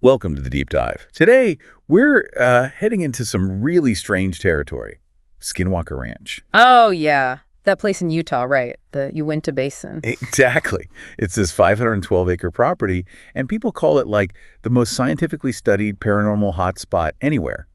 Welcome to the Deep Dive. Today, we're heading into some really strange territory. Skinwalker Ranch. Oh, yeah. That place in Utah, right? The Uinta Basin. Exactly. It's this 512-acre property, and people call it like the most scientifically studied paranormal hotspot anywhere,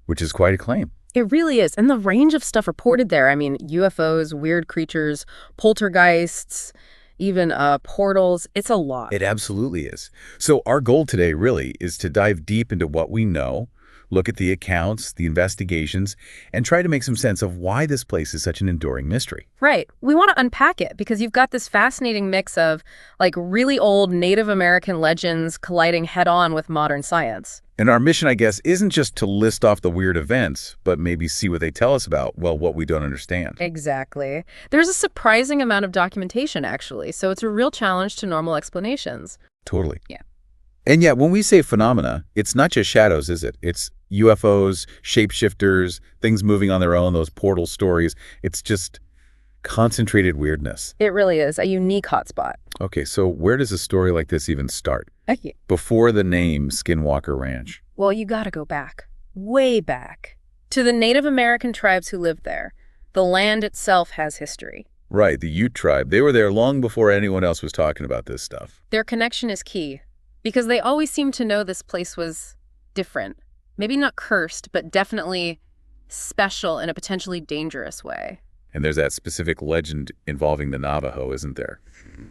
which is quite a claim. It really is. And the range of stuff reported there, I mean, UFOs, weird creatures, poltergeists, even portals, it's a lot. It absolutely is. So our goal today really is to dive deep into what we know, look at the accounts, the investigations, and try to make some sense of why this place is such an enduring mystery. Right. We want to unpack it because you've got this fascinating mix of like really old Native American legends colliding head-on with modern science. And our mission, I guess, isn't just to list off the weird events, but maybe see what they tell us about, well, what we don't understand. Exactly. There's a surprising amount of documentation, actually, so it's a real challenge to normal explanations. Totally. Yeah. And yet, when we say phenomena, it's not just shadows, is it? It's UFOs, shapeshifters, things moving on their own, those portal stories. It's just concentrated weirdness. It really is a unique hotspot. Okay, so where does a story like this even start? Okay. Before the name Skinwalker Ranch. Well, you gotta go back, way back, to the Native American tribes who lived there. The land itself has history. Right, the Ute tribe. They were there long before anyone else was talking about this stuff. Their connection is key, because they always seemed to know this place was different. Maybe not cursed, but definitely special in a potentially dangerous way. And there's that specific legend involving the Navajo, isn't there?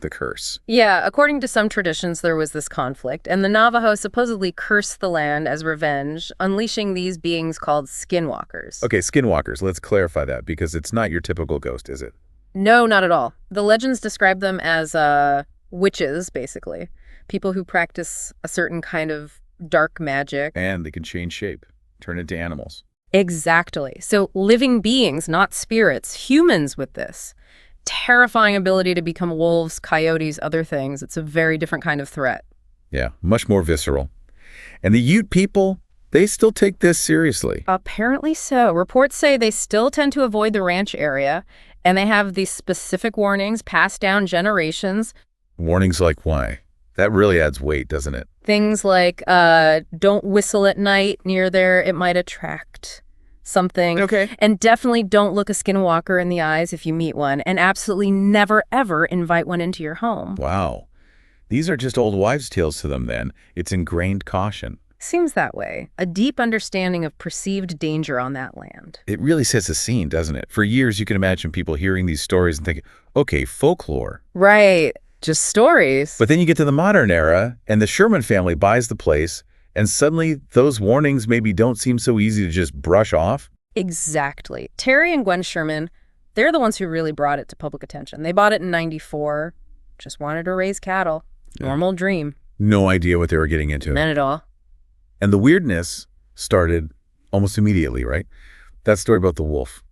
The curse. Yeah, according to some traditions, there was this conflict, and the Navajo supposedly cursed the land as revenge, unleashing these beings called skinwalkers. Okay, skinwalkers, let's clarify that, because it's not your typical ghost, is it? No, not at all. The legends describe them as witches, basically. People who practice a certain kind of dark magic. And they can change shape, turn into animals. Exactly. So living beings, not spirits, humans with this. Terrifying ability to become wolves, coyotes, other things. It's a very different kind of threat. Yeah, much more visceral. And the Ute people, they still take this seriously. Apparently so. Reports say they still tend to avoid the ranch area, and they have these specific warnings passed down generations. Warnings like why? That really adds weight, doesn't it? Things like, don't whistle at night near there, it might attract something. Okay. And definitely don't look a skinwalker in the eyes if you meet one, and absolutely never, ever invite one into your home. Wow. These are just old wives' tales to them then. It's ingrained caution. Seems that way. A deep understanding of perceived danger on that land. It really sets a scene, doesn't it? For years, you can imagine people hearing these stories and thinking, okay, folklore. Right. Just stories. But then you get to the modern era, and the Sherman family buys the place, and suddenly those warnings maybe don't seem so easy to just brush off. Exactly. Terry and Gwen Sherman, they're the ones who really brought it to public attention. They bought it in '94, just wanted to raise cattle. Normal dream. No idea what they were getting into. None at all. And the weirdness started almost immediately, right? That story about the wolf.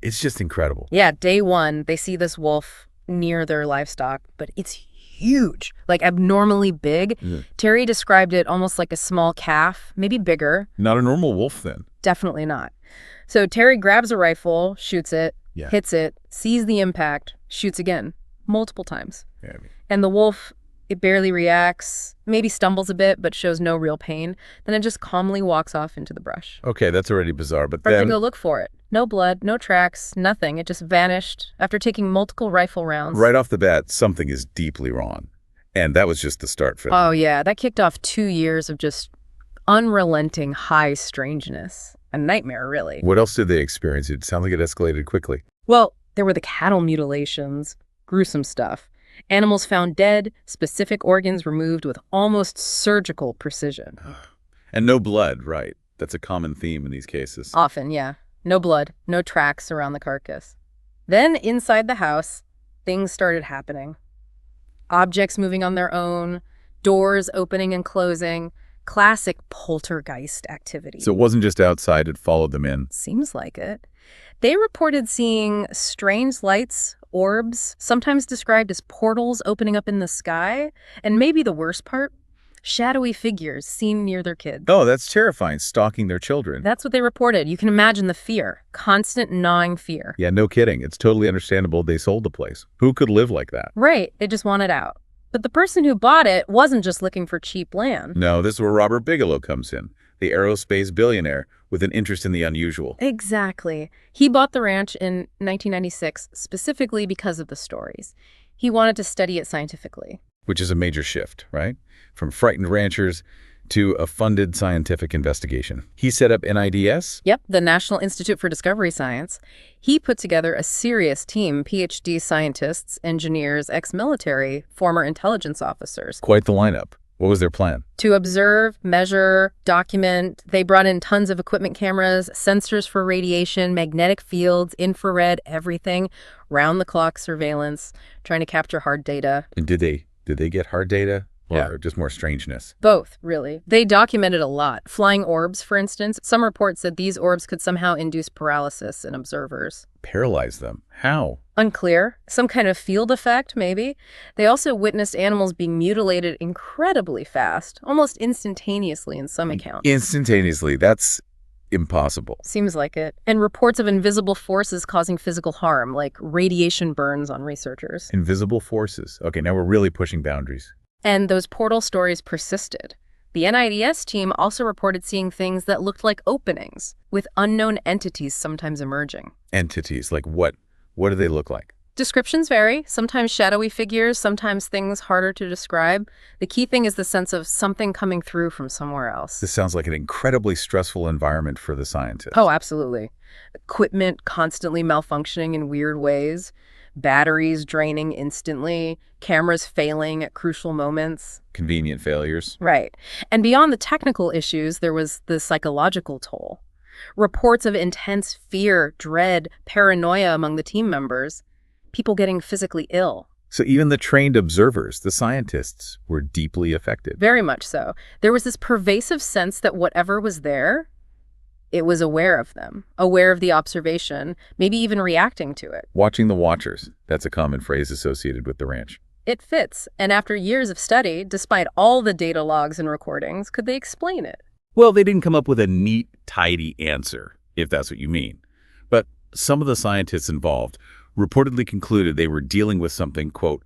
It's just incredible. Yeah, day one, they see this wolf near their livestock, but it's huge, like abnormally big. Terry described it almost like a small calf, maybe bigger. Not a normal wolf then. Definitely not. So Terry grabs a rifle, shoots it, hits it, sees the impact, shoots again, multiple times. Yeah, And the wolf, it barely reacts, maybe stumbles a bit, but shows no real pain. Then it just calmly walks off into the brush. Okay, that's already bizarre, but Start to then... go look for it. No blood, no tracks, nothing. It just vanished after taking multiple rifle rounds. Right off the bat, something is deeply wrong. And that was just the start for them. Oh, yeah. That kicked off 2 years of just unrelenting high strangeness. A nightmare, really. What else did they experience? It sounds like it escalated quickly. Well, there were the cattle mutilations, gruesome stuff. Animals found dead, specific organs removed with almost surgical precision. And no blood, right? That's a common theme in these cases. Often, yeah. No blood, no tracks around the carcass. Then, inside the house, things started happening. Objects moving on their own, doors opening and closing, classic poltergeist activity. So it wasn't just outside, it followed them in. Seems like it. They reported seeing strange lights, orbs, sometimes described as portals opening up in the sky, and maybe the worst part, shadowy figures seen near their kids. Oh, that's terrifying, stalking their children. That's what they reported. You can imagine the fear, constant gnawing fear. Yeah, no kidding. It's totally understandable they sold the place. Who could live like that? Right. They just wanted out. But the person who bought it wasn't just looking for cheap land. No, this is where Robert Bigelow comes in, the aerospace billionaire with an interest in the unusual. Exactly. He bought the ranch in 1996 specifically because of the stories. He wanted to study it scientifically. Which is a major shift, right? From frightened ranchers to a funded scientific investigation. He set up NIDS? Yep, the National Institute for Discovery Science. He put together a serious team, PhD scientists, engineers, ex-military, former intelligence officers. Quite the lineup. What was their plan? To observe, measure, document. They brought in tons of equipment cameras, sensors for radiation, magnetic fields, infrared, everything, round-the-clock surveillance, trying to capture hard data. And did they get hard data? Yeah. Or just more strangeness? Both, really. They documented a lot. Flying orbs, for instance. Some reports said these orbs could somehow induce paralysis in observers. Paralyze them? How? Unclear. Some kind of field effect, maybe. They also witnessed animals being mutilated incredibly fast, almost instantaneously in some accounts. Instantaneously. That's impossible. Seems like it. And reports of invisible forces causing physical harm, like radiation burns on researchers. Invisible forces. Okay, now we're really pushing boundaries. And those portal stories persisted. The NIDS team also reported seeing things that looked like openings, with unknown entities sometimes emerging. Entities? Like what? What do they look like? Descriptions vary, sometimes shadowy figures, sometimes things harder to describe. The key thing is the sense of something coming through from somewhere else. This sounds like an incredibly stressful environment for the scientists. Oh, absolutely. Equipment constantly malfunctioning in weird ways, batteries draining instantly, cameras failing at crucial moments. Convenient failures. Right. And beyond the technical issues, there was the psychological toll. Reports of intense fear, dread, paranoia among the team members, people getting physically ill. So even the trained observers, the scientists, were deeply affected. Very much so. There was this pervasive sense that whatever was there, it was aware of them, aware of the observation, maybe even reacting to it. Watching the watchers. That's a common phrase associated with the ranch. It fits. And after years of study, despite all the data logs and recordings, could they explain it? Well, they didn't come up with a neat, tidy answer, if that's what you mean. But some of the scientists involved reportedly concluded they were dealing with something, quote,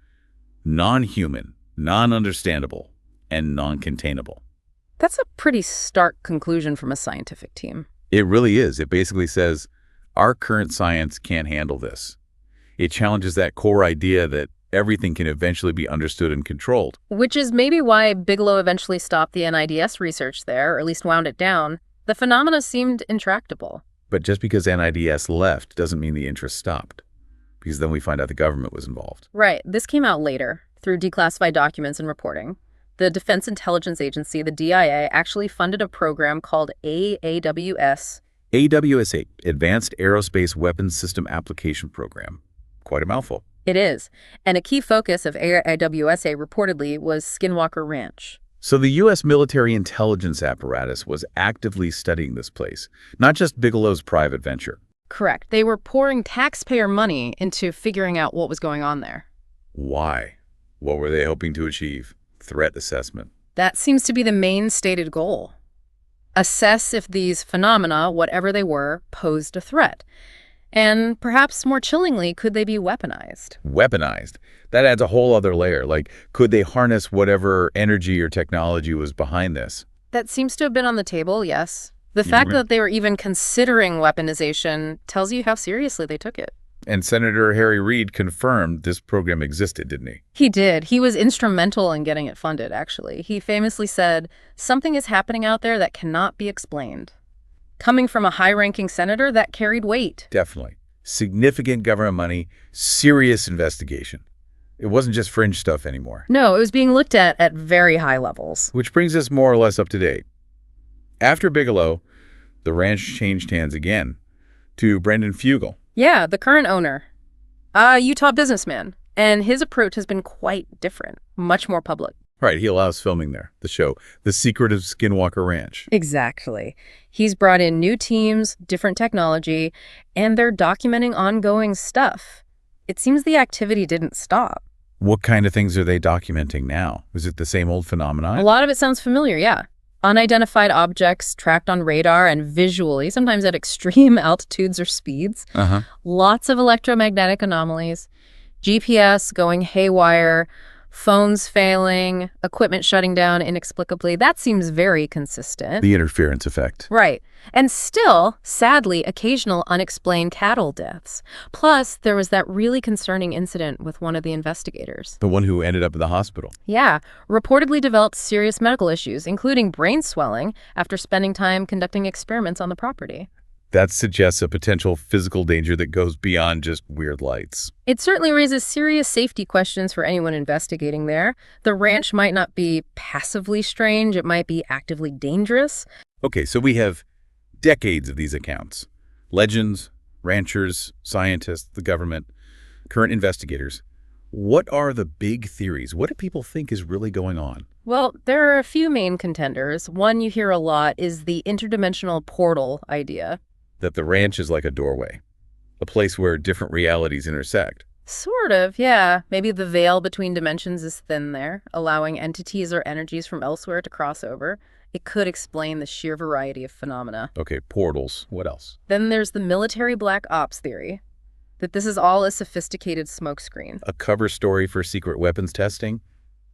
non-human, non-understandable, and non-containable. That's a pretty stark conclusion from a scientific team. It really is. It basically says, our current science can't handle this. It challenges that core idea that everything can eventually be understood and controlled. Which is maybe why Bigelow eventually stopped the NIDS research there, or at least wound it down. The phenomena seemed intractable. But just because NIDS left doesn't mean the interest stopped, because then we find out the government was involved. Right. This came out later, through declassified documents and reporting. The Defense Intelligence Agency, the DIA, actually funded a program called AAWS. AWS-8, Advanced Aerospace Weapons System Application Program. Quite a mouthful. It is. And a key focus of AWSA reportedly was Skinwalker Ranch. So the U.S. military intelligence apparatus was actively studying this place, not just Bigelow's private venture. Correct. They were pouring taxpayer money into figuring out what was going on there. Why? What were they hoping to achieve? Threat assessment. That seems to be the main stated goal. Assess if these phenomena, whatever they were, posed a threat. And perhaps more chillingly, could they be weaponized? Weaponized? That adds a whole other layer. Like, could they harness whatever energy or technology was behind this? That seems to have been on the table, yes. The fact that they were even considering weaponization tells you how seriously they took it. And Senator Harry Reid confirmed this program existed, didn't he? He did. He was instrumental in getting it funded, actually. He famously said, "Something is happening out there that cannot be explained." Coming from a high-ranking senator, that carried weight. Definitely. Significant government money, serious investigation. It wasn't just fringe stuff anymore. No, it was being looked at very high levels. Which brings us more or less up to date. After Bigelow, the ranch changed hands again to Brendan Fugel. Yeah, the current owner. A Utah businessman. And his approach has been quite different, much more public. Right, he allows filming there, the show, The Secret of Skinwalker Ranch. Exactly. He's brought in new teams, different technology, and they're documenting ongoing stuff. It seems the activity didn't stop. What kind of things are they documenting now? Is it the same old phenomenon? A lot of it sounds familiar, yeah. Unidentified objects tracked on radar and visually, sometimes at extreme altitudes or speeds. Lots of electromagnetic anomalies. GPS going haywire. Phones failing, equipment shutting down inexplicably. That seems very consistent. The interference effect. Right. And still, sadly, occasional unexplained cattle deaths. Plus, there was that really concerning incident with one of the investigators. The one who ended up in the hospital. Yeah, reportedly developed serious medical issues, including brain swelling, after spending time conducting experiments on the property. That suggests a potential physical danger that goes beyond just weird lights. It certainly raises serious safety questions for anyone investigating there. The ranch might not be passively strange, it might be actively dangerous. Okay, so we have decades of these accounts. Legends, ranchers, scientists, the government, current investigators. What are the big theories? What do people think is really going on? Well, there are a few main contenders. One you hear a lot is the interdimensional portal idea. That the ranch is like a doorway, a place where different realities intersect. Sort of, yeah. Maybe the veil between dimensions is thin there, allowing entities or energies from elsewhere to cross over. It could explain the sheer variety of phenomena. Okay, portals. What else? Then there's the military black ops theory, that this is all a sophisticated smokescreen. A cover story for secret weapons testing?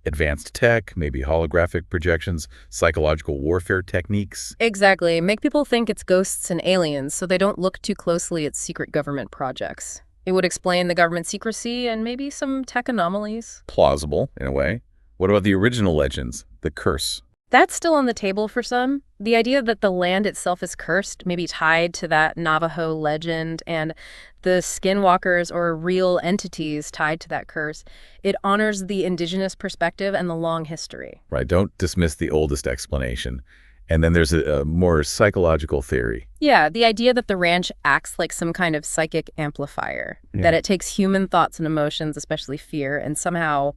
Advanced tech, maybe holographic projections, psychological warfare techniques. Exactly. Make people think it's ghosts and aliens so they don't look too closely at secret government projects. It would explain the government secrecy and maybe some tech anomalies. Plausible, in a way. What about the original legends? The curse. That's still on the table for some. The idea that the land itself is cursed may be tied to that Navajo legend, and the skinwalkers or real entities tied to that curse. It honors the indigenous perspective and the long history. Right, don't dismiss the oldest explanation. And then there's a more psychological theory. Yeah, the idea that the ranch acts like some kind of psychic amplifier, that it takes human thoughts and emotions, especially fear, and somehow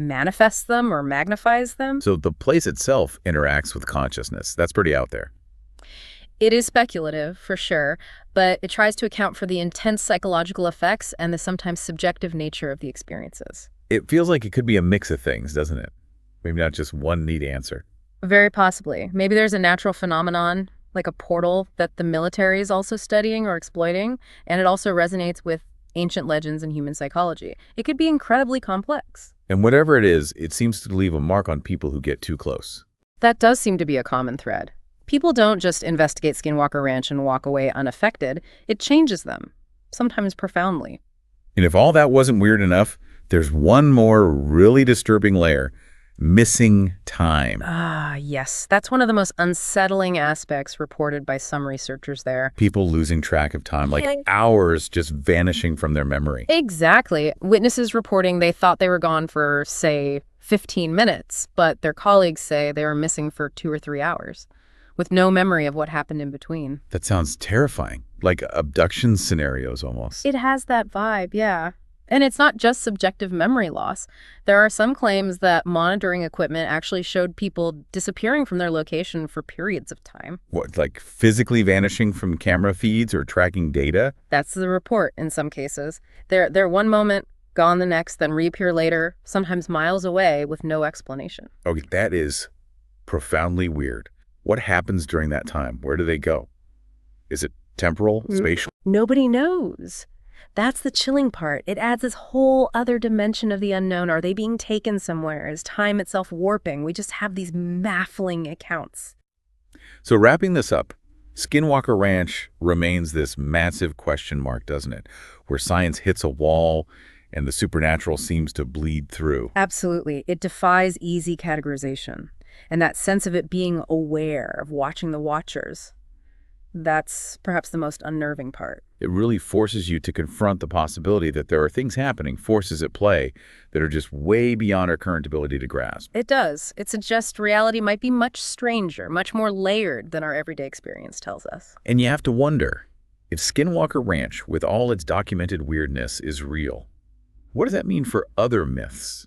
manifests them or magnifies them. So the place itself interacts with consciousness. That's pretty out there. It is speculative, for sure, but it tries to account for the intense psychological effects and the sometimes subjective nature of the experiences. It feels like it could be a mix of things, doesn't it? Maybe not just one neat answer. Very possibly. Maybe there's a natural phenomenon, like a portal, that the military is also studying or exploiting, and it also resonates with ancient legends and human psychology. It could be incredibly complex. And whatever it is, it seems to leave a mark on people who get too close. That does seem to be a common thread. People don't just investigate Skinwalker Ranch and walk away unaffected. It changes them, sometimes profoundly. And if all that wasn't weird enough, there's one more really disturbing layer. Missing time. Ah, yes. That's one of the most unsettling aspects reported by some researchers there. People losing track of time, like hours just vanishing from their memory. Exactly. Witnesses reporting they thought they were gone for, say, 15 minutes, but their colleagues say they were missing for 2 or 3 hours, with no memory of what happened in between. That sounds terrifying, like abduction scenarios almost. It has that vibe, yeah. And it's not just subjective memory loss. There are some claims that monitoring equipment actually showed people disappearing from their location for periods of time. What, like physically vanishing from camera feeds or tracking data? That's the report in some cases. They're one moment, gone the next, then reappear later, sometimes miles away with no explanation. Okay, that is profoundly weird. What happens during that time? Where do they go? Is it temporal, spatial? Nobody knows. That's the chilling part. It adds this whole other dimension of the unknown. Are they being taken somewhere? Is time itself warping? We just have these baffling accounts. So wrapping this up, Skinwalker Ranch remains this massive question mark, doesn't it? Where science hits a wall and the supernatural seems to bleed through. Absolutely. It defies easy categorization. And that sense of it being aware, of watching the watchers, that's perhaps the most unnerving part. It really forces you to confront the possibility that there are things happening, forces at play, that are just way beyond our current ability to grasp. It does. It suggests reality might be much stranger, much more layered than our everyday experience tells us. And you have to wonder, if Skinwalker Ranch, with all its documented weirdness, is real, what does that mean for other myths?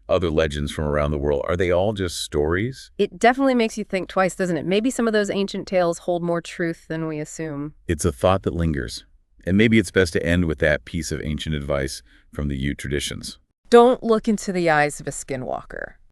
Other legends from around the world? Are they all just stories? It definitely makes you think twice, doesn't it? Maybe some of those ancient tales hold more truth than we assume. It's a thought that lingers. And maybe it's best to end with that piece of ancient advice from the Ute traditions. Don't look into the eyes of a skinwalker.